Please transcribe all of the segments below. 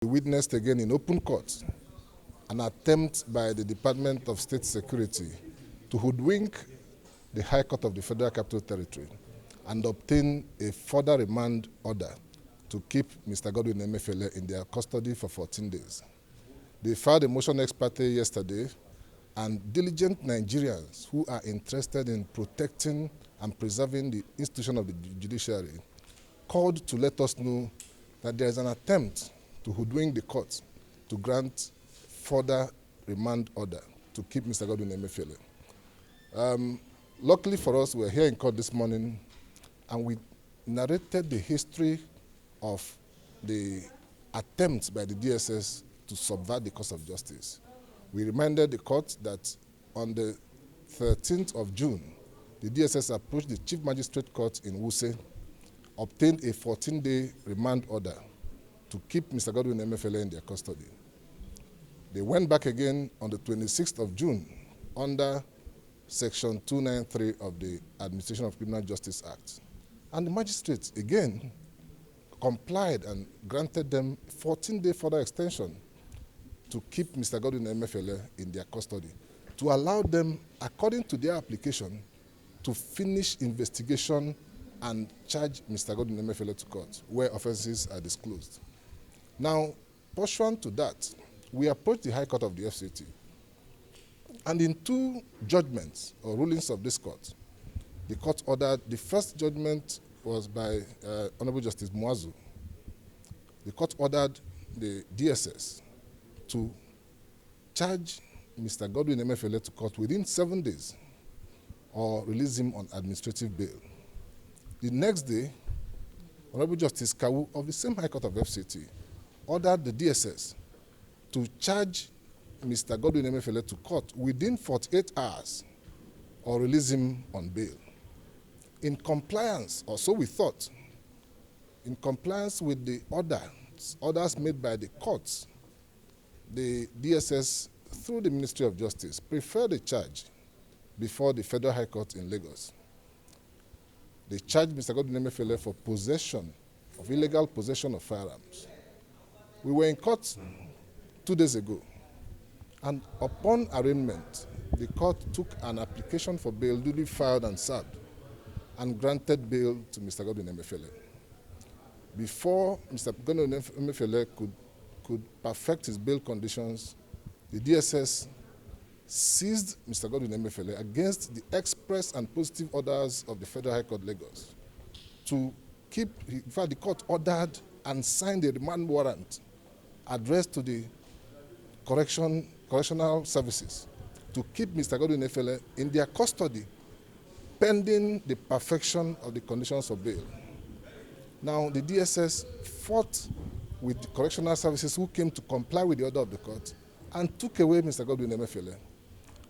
We witnessed again in open court an attempt by the Department of State Security to hoodwink the High Court of the Federal Capital Territory and obtain a further remand order to keep Mr. Godwin Emefiele in their custody for 14 days. They filed a motion ex parte yesterday, and diligent Nigerians who are interested in protecting and preserving the institution of the judiciary called to let us know that there is an attempt to hoodwink the court to grant further remand order to keep Mr. Godwin Emefiele. Luckily for us, we were here in court this morning and we narrated the history of the attempts by the DSS to subvert the course of justice. We reminded the court that on the 13th of June, the DSS approached the Chief Magistrate Court in Wuse, obtained a 14-day remand order to keep Mr. Godwin Emefiele in their custody. They went back again on the 26th of June under Section 293 of the Administration of Criminal Justice Act. And the magistrates again complied and granted them 14-day further extension to keep Mr. Godwin Emefiele in their custody, to allow them, according to their application, to finish investigation and charge Mr. Godwin Emefiele to court, where offences are disclosed. Now, pursuant to that, we approached the High Court of the FCT, and in two judgments or rulings of this court, the court ordered, the first judgment was by Honorable Justice Muazu. The court ordered the DSS to charge Mr. Godwin Emefiele to court within 7 days or release him on administrative bail. The next day, Honorable Justice Kawu of the same High Court of FCT ordered the DSS to charge Mr. Godwin Emefiele to court within 48 hours or release him on bail. In compliance, or so we thought, in compliance with the orders made by the courts, the DSS, through the Ministry of Justice, preferred a charge before the Federal High Court in Lagos. They charged Mr. Godwin Emefiele for possession of illegal possession of firearms. We were in court 2 days ago, and upon arraignment, the court took an application for bail duly filed and served and granted bail to Mr. Godwin Emefiele. Before Mr. Godwin Emefiele could perfect his bail conditions, the DSS seized Mr. Godwin Emefiele against the express and positive orders of the Federal High Court Lagos to keep, in fact, the court ordered and signed a remand warrant addressed to the correctional services to keep Mr. Godwin Emefiele in their custody pending the perfection of the conditions of bail. Now, the DSS fought with the correctional services who came to comply with the order of the court and took away Mr. Godwin Emefiele.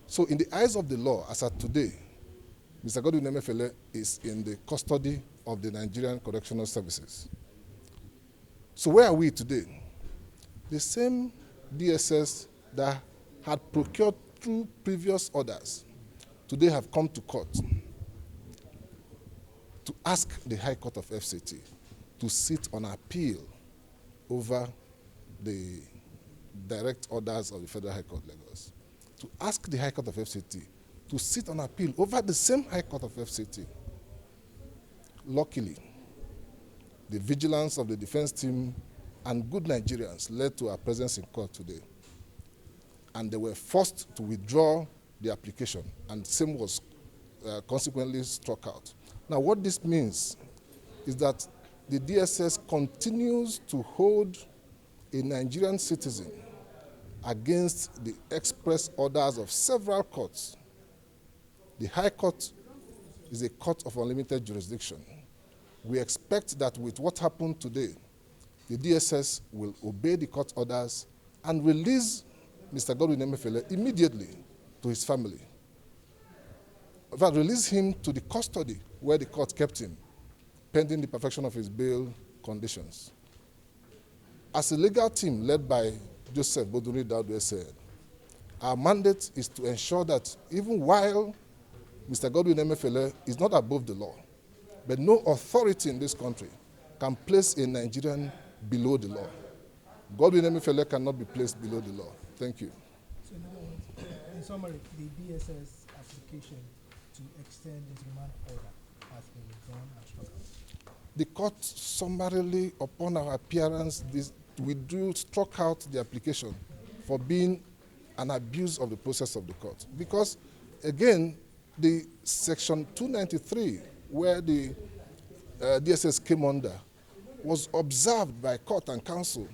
So in the eyes of the law, as at today, Mr. Godwin Emefiele is in the custody of the Nigerian Correctional Services. So where are we today? The same DSS that had procured through previous orders today have come to court to ask the High Court of FCT to sit on appeal over the direct orders of the Federal High Court Lagos, to ask the High Court of FCT to sit on appeal over the same High Court of FCT. Luckily, the vigilance of the defense team and good Nigerians led to our presence in court today, and they were forced to withdraw the application, and the same was consequently struck out. Now, what this means is that the DSS continues to hold a Nigerian citizen against the express orders of several courts. The High Court is a court of unlimited jurisdiction. We expect that with what happened today, the DSS will obey the court orders and release Mr. Godwin Emefiele immediately to his family. In fact, release him to the custody where the court kept him, pending the perfection of his bail conditions. As a legal team led by Joseph Bodunri Daudu said, our mandate is to ensure that even while Mr. Godwin Emefiele is not above the law, but no authority in this country can place a Nigerian below the law. Godwin Emefiele cannot be placed below the law. Thank you. So in other words, in summary, the DSS application to extend the remand order has been withdrawn and struck out. The court summarily, upon our appearance, struck out the application for being an abuse of the process of the court. Because, again, the section 293, where the DSS came under, was observed by court and counsel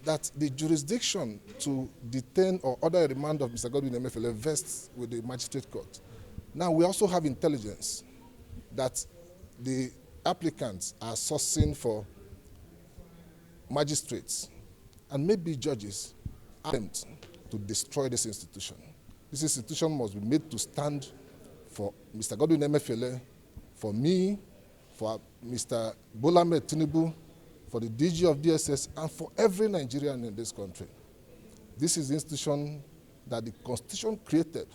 that the jurisdiction to detain or order a remand of Mr. Godwin Emefiele vests with the magistrate court. Now, we also have intelligence that the applicants are sourcing for magistrates and maybe judges attempt to destroy this institution. This institution must be made to stand for Mr. Godwin Emefiele, for me, for Mr. Bola Ahmed Tinubu, for the DG of DSS, and for every Nigerian in this country. This is the institution that the Constitution created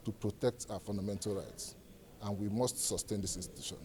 to protect our fundamental rights, and we must sustain this institution.